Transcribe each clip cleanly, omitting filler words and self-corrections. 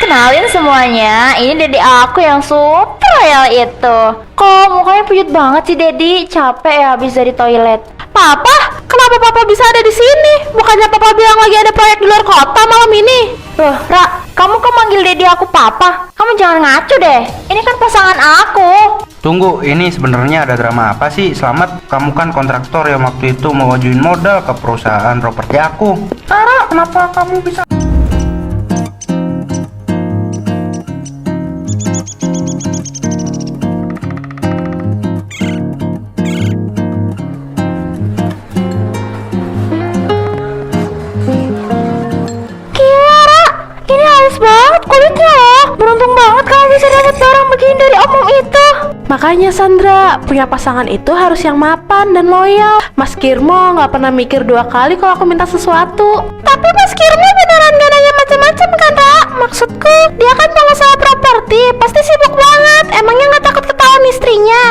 Kenalin semuanya, ini Dedi aku yang super royal itu. Kok mukanya puyut banget sih Dedi? Capek ya habis dari toilet. Papa, kenapa Papa bisa ada di sini? Bukannya Papa bilang lagi ada proyek di luar kota malam ini? Loh, Ra, kamu kok manggil Dedi aku papa? Kamu jangan ngaco deh. Ini kan pasangan aku. Tunggu, ini sebenarnya ada drama apa sih? Selamat, kamu kan kontraktor yang waktu itu mau wajuin modal ke perusahaan properti aku. Rara, kenapa kamu bisa? Ini halus banget kulitnya loh. Beruntung banget kamu bisa dapat barang begini dari omong itu. Makanya Sandra, punya pasangan itu harus yang mapan dan loyal. Mas Kirmo nggak pernah mikir dua kali kalau aku minta sesuatu. Tapi Mas Kirmo beneran gak nanya macam-macam kan, Ra? Maksudku, dia kan pengusaha properti, pasti sibuk banget. Emangnya nggak takut ketahuan istrinya?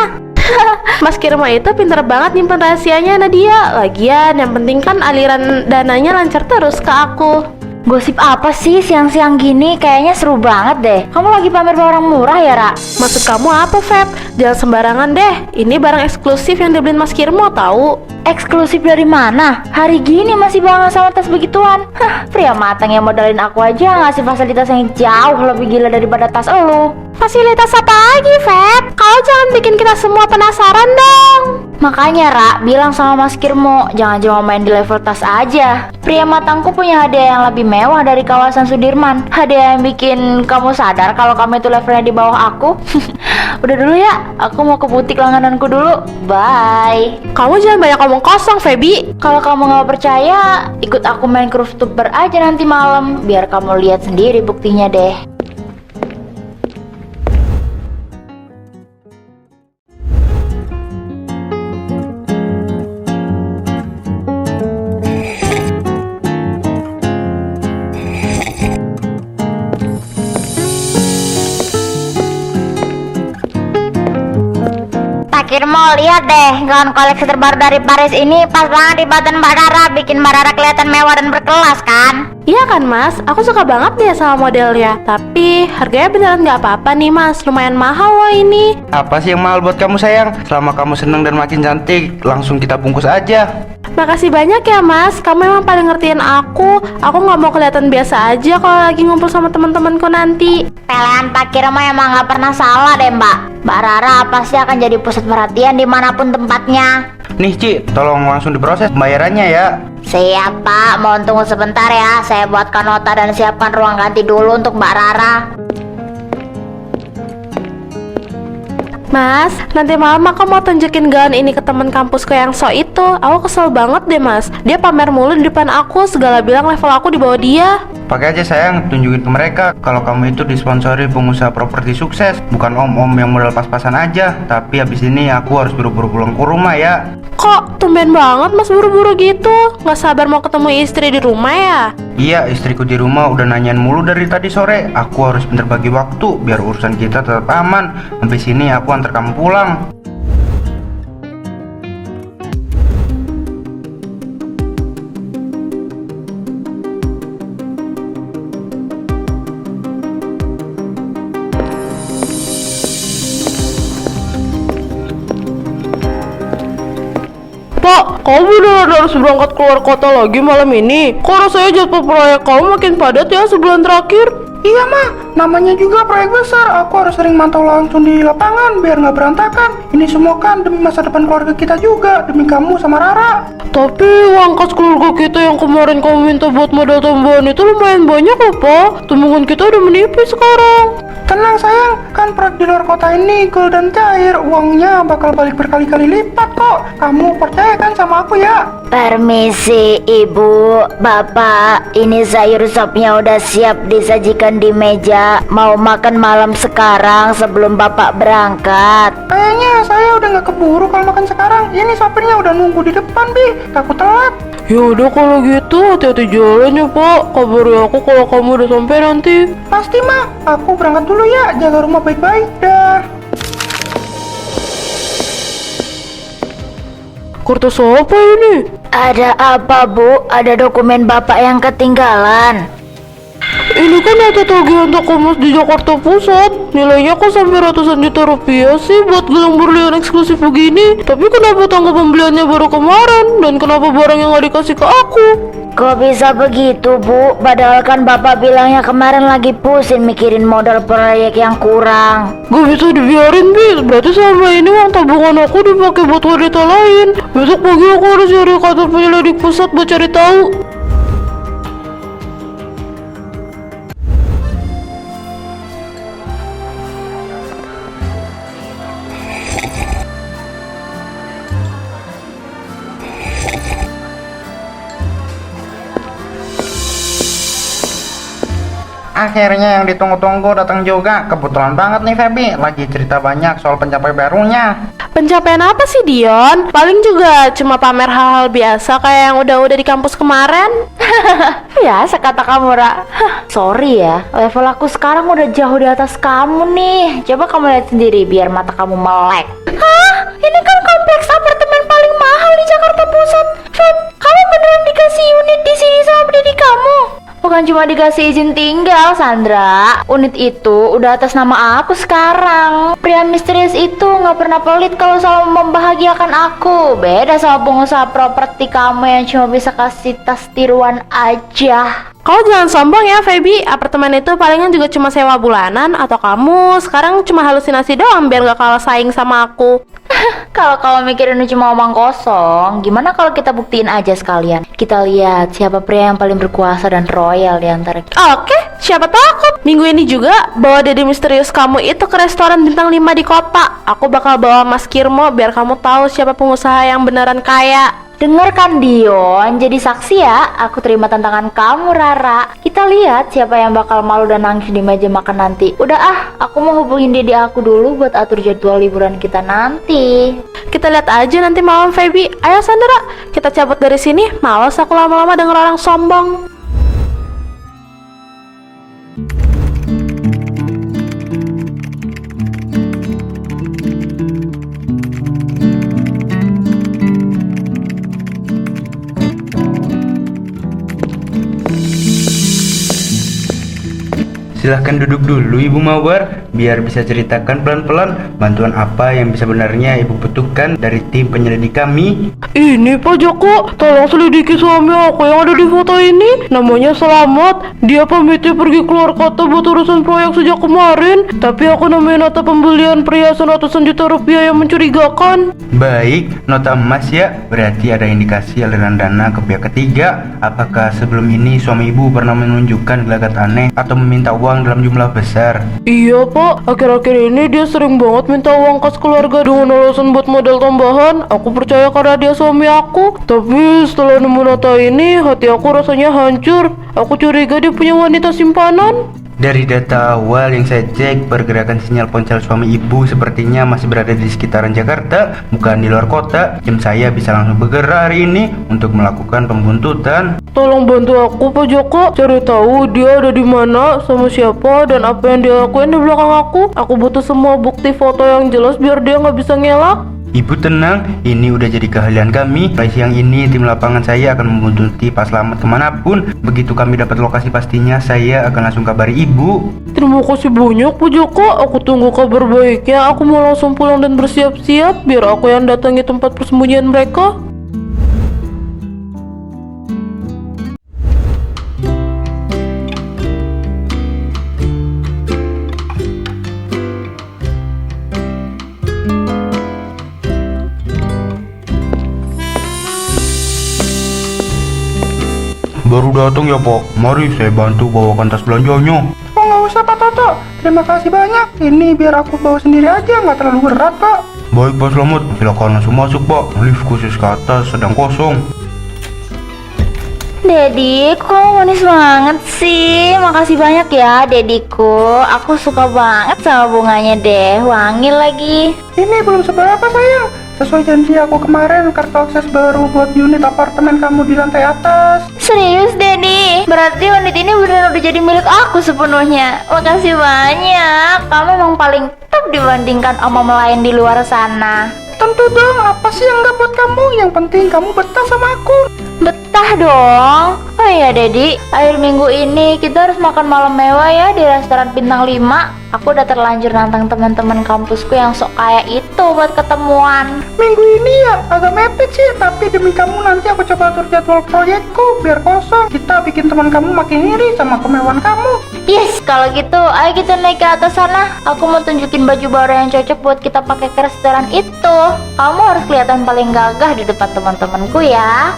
Mas Kirmo itu pinter banget nyimpen rahasianya Nadia. Lagian yang penting kan aliran dananya lancar terus ke aku. Gosip apa sih siang-siang gini? Kayaknya seru banget deh. Kamu lagi pamer barang murah ya, Ra? Maksud kamu apa, Feb? Jangan sembarangan deh. Ini barang eksklusif yang dibeliin Mas Kirmo tahu. Eksklusif dari mana? Hari gini masih bangga sama tas begituan. Hah, pria matang yang modalin aku aja ngasih fasilitas yang jauh lebih gila daripada tas elu. Fasilitas apa lagi, Feb? Kau jangan bikin kita semua penasaran dong. Makanya, Ra, bilang sama Mas Kirmo, jangan cuma main di level tas aja. Pria matangku punya hadiah yang lebih mewah dari kawasan Sudirman. Hadiah yang bikin kamu sadar kalau kamu itu levelnya di bawah aku. Udah dulu ya, aku mau ke butik langgananku dulu. Bye. Kamu jangan banyak ngomong kosong, Febi. Kalau kamu nggak percaya, ikut aku main ke rooftop bar aja nanti malam. Biar kamu lihat sendiri buktinya deh. Kirmo, lihat deh, gaun koleksi terbaru dari Paris ini pas banget di badan Mbak Rara, bikin Mbak Rara kelihatan mewah dan berkelas kan? Iya kan, Mas? Aku suka banget deh sama modelnya. Tapi harganya beneran nggak apa-apa nih, Mas. Lumayan mahal loh ini. Apa sih yang mahal buat kamu sayang? Selama kamu seneng dan makin cantik, langsung kita bungkus aja. Makasih banyak ya, Mas. Kamu emang paling ngertiin aku. Aku nggak mau kelihatan biasa aja kalau lagi ngumpul sama teman-temanku nanti. Pelean Pak Kirmo emang nggak pernah salah deh, Mbak. Mbak Rara pasti akan jadi pusat perhatian dimanapun tempatnya. Nih Ci, tolong langsung diproses pembayarannya ya. Siap Pak, mohon tunggu sebentar ya. Saya buatkan nota dan siapkan ruang ganti dulu untuk Mbak Rara. Mas, nanti malam aku mau tunjukin gaun ini ke teman kampusku yang so itu. Aku kesel banget deh, Mas. Dia pamer mulu di depan aku, segala bilang level aku di bawah dia. Pakai aja sayang, tunjukin ke mereka kalau kamu itu disponsori pengusaha properti sukses, bukan om-om yang modal pas-pasan aja. Tapi habis ini aku harus buru-buru pulang ke rumah ya. Kok tumben banget Mas buru-buru gitu? Nggak sabar mau ketemu istri di rumah ya? Iya, istriku di rumah udah nanyain mulu dari tadi sore. Aku harus pinter bagi waktu biar urusan kita tetap aman. Habis ini aku antar kamu pulang. Pak, kamu beneran harus berangkat keluar kota lagi malam ini? Kok rasanya jadwal proyek kamu makin padat ya sebulan terakhir? Iya mah, namanya juga proyek besar. Aku harus sering mantau langsung di lapangan biar nggak berantakan. Ini semua kan demi masa depan keluarga kita juga, demi kamu sama Rara. Tapi uang kas keluarga kita yang kemarin kamu minta buat modal tambahan itu lumayan banyak loh, Pak. Tabungan kita udah menipis sekarang. Tenang sayang, kan proyek di luar kota ini gold dan cair. Uangnya bakal balik berkali-kali lipat kok. Kamu percaya kan sama aku ya? Permisi Ibu, Bapak, ini sayur sopnya udah siap disajikan di meja. Mau makan malam sekarang sebelum Bapak berangkat. Kayaknya saya udah nggak keburu kalau makan sekarang. Ini sopirnya udah nunggu di depan, Bi. Takut telat. Ya udah kalau gitu hati-hati jalan ya, Pak. Kabari aku kalau kamu udah sampai nanti. Pasti mah, aku berangkat dulu ya. Jaga rumah baik-baik dah. Kertas apa ini? Ada apa Bu? Ada dokumen Bapak yang ketinggalan. Ini kan ada tagihan toko emas di Jakarta Pusat. Nilainya kok sampai ratusan juta rupiah sih buat gelang berlian eksklusif begini. Tapi kenapa tanggal pembeliannya baru kemarin? Dan kenapa barangnya nggak dikasih ke aku? Kok bisa begitu, Bu? Padahal kan Bapak bilangnya kemarin lagi pusing mikirin modal proyek yang kurang. Gak bisa dibiarin, Bis. Berarti selama ini uang tabungan aku dipakai buat wanita lain. Besok pagi aku harus cari kantor penyelidik pusat buat cari tahu. Akhirnya yang ditunggu-tunggu datang juga. Kebetulan banget nih Feby, lagi cerita banyak soal pencapaian barunya. Pencapaian apa sih, Dion? Paling juga cuma pamer hal-hal biasa kayak yang udah-udah di kampus kemarin. Ya, sekata kamu, Ra. Sorry ya, level aku sekarang udah jauh di atas kamu nih. Coba kamu lihat sendiri biar mata kamu melek. Hah? Ini kan kompleks apartemen paling mahal di Jakarta Pusat. Feb, kamu beneran dikasih unit di sini sama pendidik kamu? Bukan cuma dikasih izin tinggal, Sandra. Unit itu udah atas nama aku sekarang. Pria misterius itu nggak pernah pelit kalau selalu membahagiakan aku. Beda sama pengusaha properti kamu yang cuma bisa kasih tas tiruan aja. Kau jangan sombong ya, Feby. Apartemen itu palingan juga cuma sewa bulanan. Atau kamu sekarang cuma halusinasi doang biar gak kalah saing sama aku. Kalau kamu mikir ini cuma omong kosong, gimana kalau kita buktiin aja sekalian? Kita lihat siapa pria yang paling berkuasa dan royal di antara kita. Oke, siapa takut? Minggu ini juga bawa Dede misterius kamu itu ke restoran bintang 5 di kota. Aku bakal bawa Mas Kirmo biar kamu tahu siapa pengusaha yang beneran kaya. Dengarkan Dion, jadi saksi ya. Aku terima tantangan kamu, Rara. Kita lihat siapa yang bakal malu dan nangis di meja makan nanti. Udah aku mau hubungin Dede aku dulu buat atur jadwal liburan kita nanti. Kita lihat aja nanti malam, Feby. Ayo Sandra, kita cabut dari sini. Males aku lama-lama denger orang sombong. Silahkan duduk dulu Ibu Mawar, biar bisa ceritakan pelan-pelan bantuan apa yang bisa benarnya Ibu butuhkan dari tim penyelidik kami. Ini Pak Joko, tolong selidiki suami aku yang ada di foto ini. Namanya Selamat. Dia pamitnya pergi keluar kota buat urusan proyek sejak kemarin. Tapi aku nemuin nota pembelian perhiasan ratusan juta rupiah yang mencurigakan. Baik, nota emas ya, berarti ada indikasi aliran dana ke pihak ketiga. Apakah sebelum ini suami Ibu pernah menunjukkan gelagat aneh atau meminta uang dalam jumlah besar? Iya Pak, akhir-akhir ini dia sering banget minta uang kas keluarga dengan alasan buat modal tambahan. Aku percaya karena dia suami aku. Tapi setelah nemu nota ini, hati aku rasanya hancur. Aku curiga dia punya wanita simpanan. Dari data awal yang saya cek, pergerakan sinyal ponsel suami Ibu sepertinya masih berada di sekitaran Jakarta, bukan di luar kota. Tim saya bisa langsung bergerak hari ini untuk melakukan pembuntutan. Tolong bantu aku Pak Joko, cari tahu dia ada di mana, sama siapa, dan apa yang dia lakuin di belakang aku. Aku butuh semua bukti foto yang jelas biar dia nggak bisa ngelak. Ibu tenang, ini udah jadi keahlian kami. Mulai siang ini tim lapangan saya akan membuntuti Pak Slamet kemanapun. Begitu kami dapat lokasi pastinya, saya akan langsung kabari Ibu. Terima kasih banyak Pak Joko, aku tunggu kabar baiknya. Aku mau langsung pulang dan bersiap-siap biar aku yang datangi tempat persembunyian mereka. Baru datang ya Pak, mari saya bantu bawakan tas belanjanya. Oh nggak usah Pak Toto, terima kasih banyak. Ini biar aku bawa sendiri aja, nggak terlalu berat Pak. Baik Pak Slamet, silakan langsung masuk Pak. Lift khusus ke atas sedang kosong. Dedi, kok kamu manis banget sih? Makasih banyak ya Dediku. Aku suka banget sama bunganya deh, wangi lagi. Ini belum seberapa sayang. Sesuai janji aku kemarin, kartu akses baru buat unit apartemen kamu di lantai atas. Serius Dedi? Berarti unit ini benar udah jadi milik aku sepenuhnya. Makasih banyak. Kamu emang paling top dibandingkan om-om lain di luar sana. Tentu dong, apa sih yang nggak buat kamu? Yang penting kamu betah sama aku. Betah dong. Oh iya Dedi, akhir minggu ini kita harus makan malam mewah ya di restoran bintang 5. Aku udah terlanjur nantang teman-teman kampusku yang sok kaya itu buat ketemuan. Minggu ini ya agak mepet sih, tapi demi kamu nanti aku coba atur jadwal proyekku biar kosong. Kita bikin teman kamu makin iri sama kemewahan kamu. Yes, kalau gitu ayo kita naik ke atas sana. Aku mau tunjukin baju baru yang cocok buat kita pakai ke restoran itu. Kamu harus kelihatan paling gagah di depan teman-temanku ya.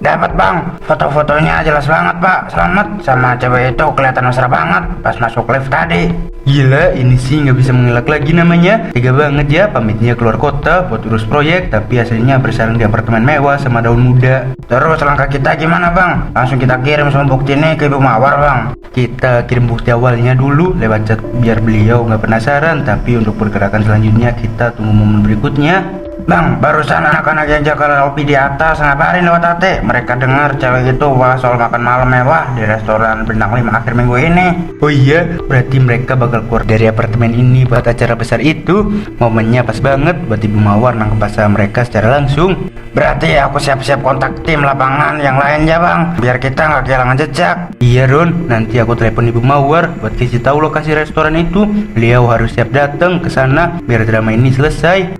Dapat bang, foto-fotonya jelas banget pak. Selamat sama cewek itu kelihatan mesra banget pas masuk lift tadi. Gila, ini sih nggak bisa mengelak lagi namanya. Tega banget ya, pamitnya keluar kota buat urus proyek, tapi hasilnya bersarang di apartemen mewah sama daun muda. Terus langkah kita gimana bang? Langsung kita kirim semua bukti ini ke Ibu Mawar bang. Kita kirim bukti awalnya dulu lewat chat biar beliau nggak penasaran, tapi untuk pergerakan selanjutnya kita tunggu momen berikutnya. Bang, barusan anak-anak yang jaga kopi di atas ngabarin lewat AT. Mereka dengar cewek itu bahas soal makan malam mewah di restoran bintang 5 akhir minggu ini. Oh iya, berarti mereka bakal keluar dari apartemen ini buat acara besar itu. Momennya pas banget buat Ibu Mawar nangkep bahasa mereka secara langsung. Berarti aku siap-siap kontak tim lapangan yang lain ya bang, biar kita nggak kehilangan jejak. Iya Ron, nanti aku telepon Ibu Mawar buat kasih tahu lokasi restoran itu. Beliau harus siap datang ke sana biar drama ini selesai.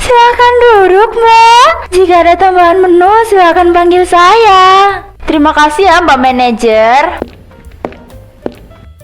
Silakan duduk, Mbak. Jika ada tambahan menu, silakan panggil saya. Terima kasih ya, Mbak Manajer.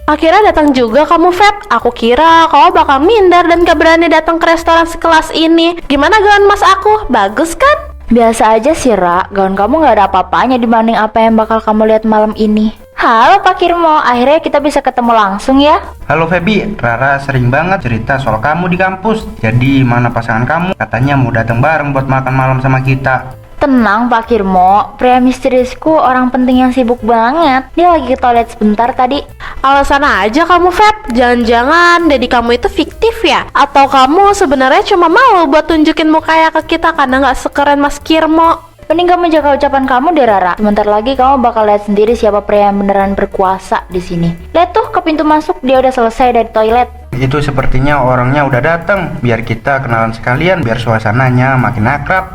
Akhirnya datang juga kamu, Feb. Aku kira kau bakal minder dan gak berani datang ke restoran sekelas ini. Gimana gaun mas aku? Bagus kan? Biasa aja sih, Ra. Gaun kamu gak ada apa-apanya dibanding apa yang bakal kamu lihat malam ini. Halo Pak Kirmo, akhirnya kita bisa ketemu langsung ya. Halo Feby, Rara sering banget cerita soal kamu di kampus. Jadi mana pasangan kamu? Katanya mau datang bareng buat makan malam sama kita. Tenang Pak Kirmo, pria misteriusku orang penting yang sibuk banget. Dia lagi ke toilet sebentar tadi. Alasan aja kamu, Feb. Jangan-jangan dedi kamu itu fiktif ya? Atau kamu sebenarnya cuma mau buat tunjukin mukanya ke kita karena gak sekeren Mas Kirmo? Mending kamu jaga ucapan kamu deh Rara. Sebentar lagi kamu bakal lihat sendiri siapa pria yang beneran berkuasa di sini. Lihat tuh ke pintu masuk, dia udah selesai dari toilet. Itu sepertinya orangnya udah datang. Biar kita kenalan sekalian, biar suasananya makin akrab.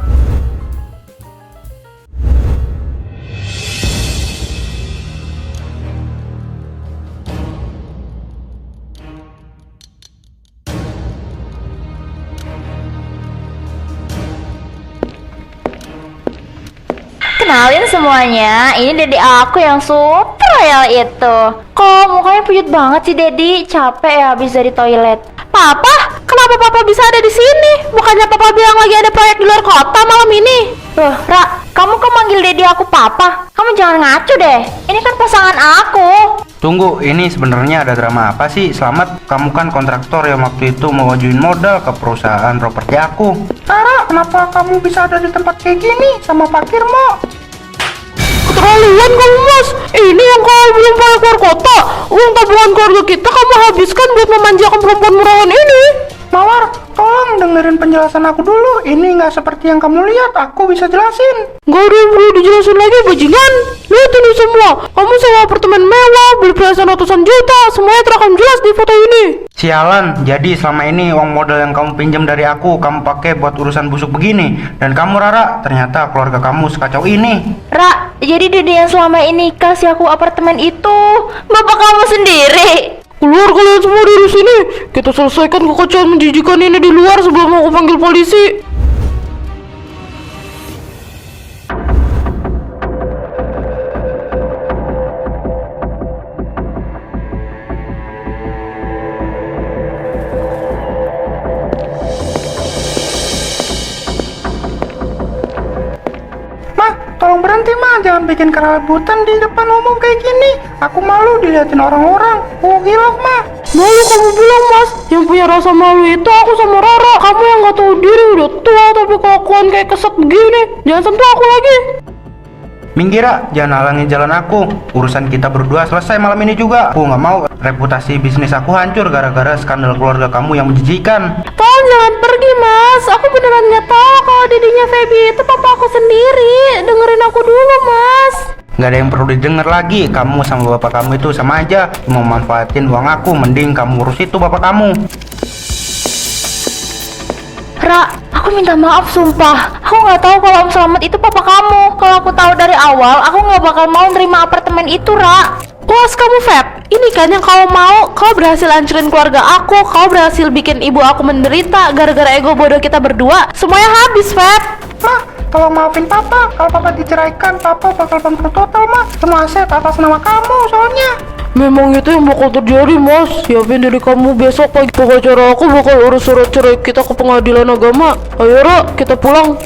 Kenalin semuanya, ini Dedi aku yang super royal itu. Kok mukanya puyut banget sih Dedi? Capek ya habis dari toilet. Papa? Kenapa Papa bisa ada di sini? Bukannya Papa bilang lagi ada proyek di luar kota malam ini? Loh, Ra, kamu kok manggil Dedi aku papa? Kamu jangan ngaco deh. Ini kan pasangan aku. Tunggu, ini sebenarnya ada drama apa sih? Selamat, kamu kan kontraktor yang waktu itu mau wajuin modal ke perusahaan properti aku. Rara, kenapa kamu bisa ada di tempat kayak gini sama Pak Kirmo? Keterlaluan kamu, Mas. Ini yang kau belum bayar keluar kota. Uang tabungan keluarga kita kamu habiskan buat memanjakan perempuan murahan ini. Mawar, tolong dengerin penjelasan aku dulu. Ini nggak seperti yang kamu lihat. Aku bisa jelasin. Gak ada yang perlu dijelasin lagi, bajingan. Lihat ini semua. Kamu sewa apartemen mewah, beli perhiasan ratusan juta. Semuanya terekam jelas di foto ini. Sialan, jadi selama ini uang modal yang kamu pinjam dari aku kamu pakai buat urusan busuk begini. Dan kamu Rara, ternyata keluarga kamu sekacau ini. Ra, jadi Dedi yang selama ini kasih aku apartemen itu bapak kamu sendiri. Keluar kalian semua dari sini. Kita selesaikan kekacauan menjijikan ini di luar sebelum aku panggil polisi. Tolong berhenti mah, jangan bikin keributan di depan umum kayak gini. Aku malu diliatin orang-orang. Hilaf mah. Malu kamu bilang, Mas. Yang punya rasa malu itu aku sama Rara. Kamu yang gak tahu diri, udah tua tapi kelakuan kayak keset begini. Jangan sentuh aku lagi. Minggir, Ra, jangan halangin jalan aku. Urusan kita berdua selesai malam ini juga. Aku nggak mau reputasi bisnis aku hancur gara-gara skandal keluarga kamu yang menjijikan. Tolong jangan pergi, Mas. Aku beneran nggak tahu kalau dedinya Feby itu papa aku sendiri. Dengerin aku dulu, Mas. Nggak ada yang perlu didengar lagi. Kamu sama bapak kamu itu sama aja, cuma manfaatin uang aku. Mending kamu urus itu bapak kamu. Ra, aku minta maaf sumpah. Aku nggak tahu kalau Om Slamet itu papa kamu. Kalau aku tahu dari awal, aku nggak bakal mau nerima apartemen itu, Ra. Puas kamu, Feb. Ini kan yang kau mau. Kau berhasil hancurin keluarga aku. Kau berhasil bikin ibu aku menderita gara-gara ego bodoh kita berdua. Semuanya habis, Feb. Ma, tolong maafin papa. Kalau papa diceraikan, papa bakal bangkrut total, Ma. Semua aset atas nama kamu soalnya. Memang itu yang bakal terjadi, Mas. Siapin diri kamu besok pagi. Pengacara aku bakal urus surat cerai kita ke pengadilan agama. Ayo, Ra, kita pulang.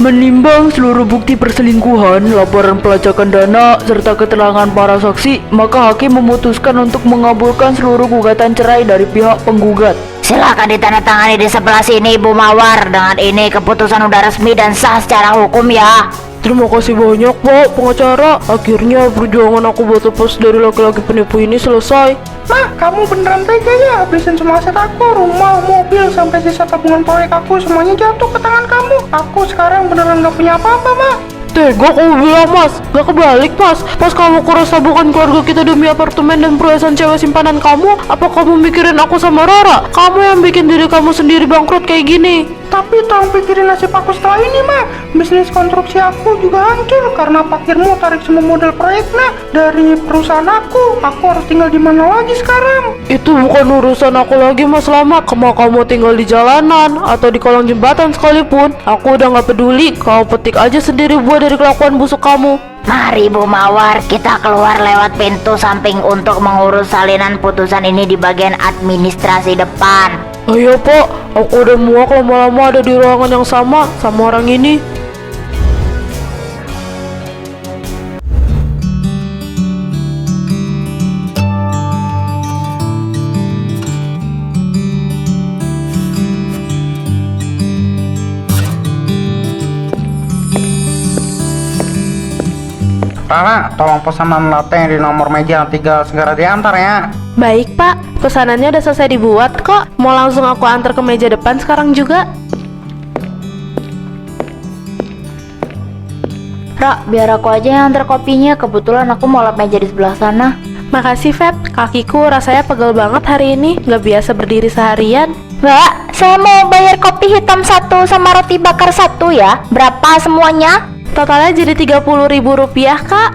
Menimbang seluruh bukti perselingkuhan, laporan pelacakan dana, serta keterangan para saksi, maka hakim memutuskan untuk mengabulkan seluruh gugatan cerai dari pihak penggugat. Silakan ditandatangani di sebelah sini, Ibu Mawar. Dengan ini keputusan udah resmi dan sah secara hukum ya. Terima kasih banyak, Pak, pengacara. Akhirnya perjuangan aku buat lepas dari laki-laki penipu ini selesai. Ma, kamu beneran tega ya habisin semua aset aku, rumah, mobil, sampai sisa tabungan proyek aku semuanya jatuh ke tangan kamu. Aku sekarang beneran gak punya apa-apa, Ma. Tega kamu bilang, Mas. Gak kebalik, Mas. Pas kamu kuras tabungan keluarga kita demi apartemen dan perhiasan cewek simpanan kamu, apa kamu mikirin aku sama Rara? Kamu yang bikin diri kamu sendiri bangkrut kayak gini. Tapi tolong pikirin nasib aku setelah ini, Ma. Bisnis konstruksi aku juga hancur karena pakirmu tarik semua modal proyeknya dari perusahaan aku. Aku harus tinggal di mana lagi sekarang? Itu bukan urusan aku lagi, Mas Slamet. Mau kamu tinggal di jalanan atau di kolong jembatan sekalipun, aku udah gak peduli. Kau petik aja sendiri buah dari kelakuan busuk kamu. Mari Bu Mawar, kita keluar lewat pintu samping untuk mengurus salinan putusan ini di bagian administrasi depan. Ayo, Pak, aku udah muak lama-lama ada di ruangan yang sama orang ini. Rara, tolong pesanan latte yang di nomor meja 3 segera diantar ya. Baik, Pak, pesanannya udah selesai dibuat kok. Mau langsung aku antar ke meja depan sekarang juga. Ra, biar aku aja yang antar kopinya. Kebetulan aku mau lap meja di sebelah sana. Makasih, Feb. Kakiku rasanya pegel banget hari ini. Gak biasa berdiri seharian. Mbak, saya mau bayar kopi hitam 1 sama roti bakar 1 ya. Berapa semuanya? Totalnya jadi Rp30.000, Kak.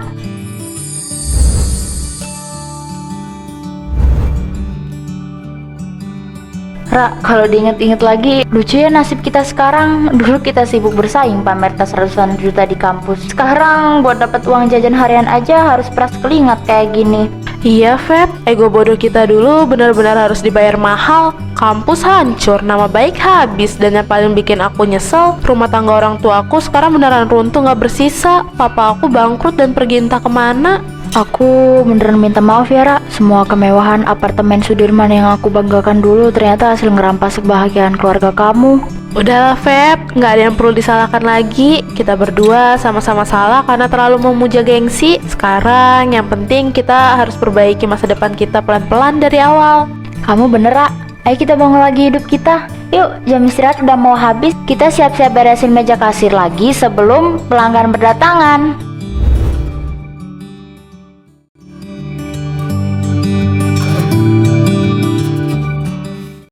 Ra, kalau diinget-inget lagi, lucu ya nasib kita sekarang. Dulu kita sibuk bersaing pamer tas ratusan juta di kampus. Sekarang buat dapat uang jajan harian aja harus peras keringat kayak gini. Iya, Feb. Ego bodoh kita dulu benar-benar harus dibayar mahal. Kampus hancur, nama baik habis, dan yang paling bikin aku nyesel, rumah tangga orang tua aku sekarang beneran runtuh gak bersisa. Papa aku bangkrut dan pergi entah kemana. Aku beneran minta maaf ya, Ra. Semua kemewahan apartemen Sudirman yang aku banggakan dulu ternyata hasil ngerampas kebahagiaan keluarga kamu. Udahlah, Feb, nggak ada yang perlu disalahkan lagi. Kita berdua sama-sama salah karena terlalu memuja gengsi. Sekarang yang penting kita harus perbaiki masa depan kita pelan-pelan dari awal. Kamu bener, Ra. Ayo kita bangun lagi hidup kita. Yuk, jam istirahat udah mau habis. Kita siap-siap beresin meja kasir lagi sebelum pelanggan berdatangan.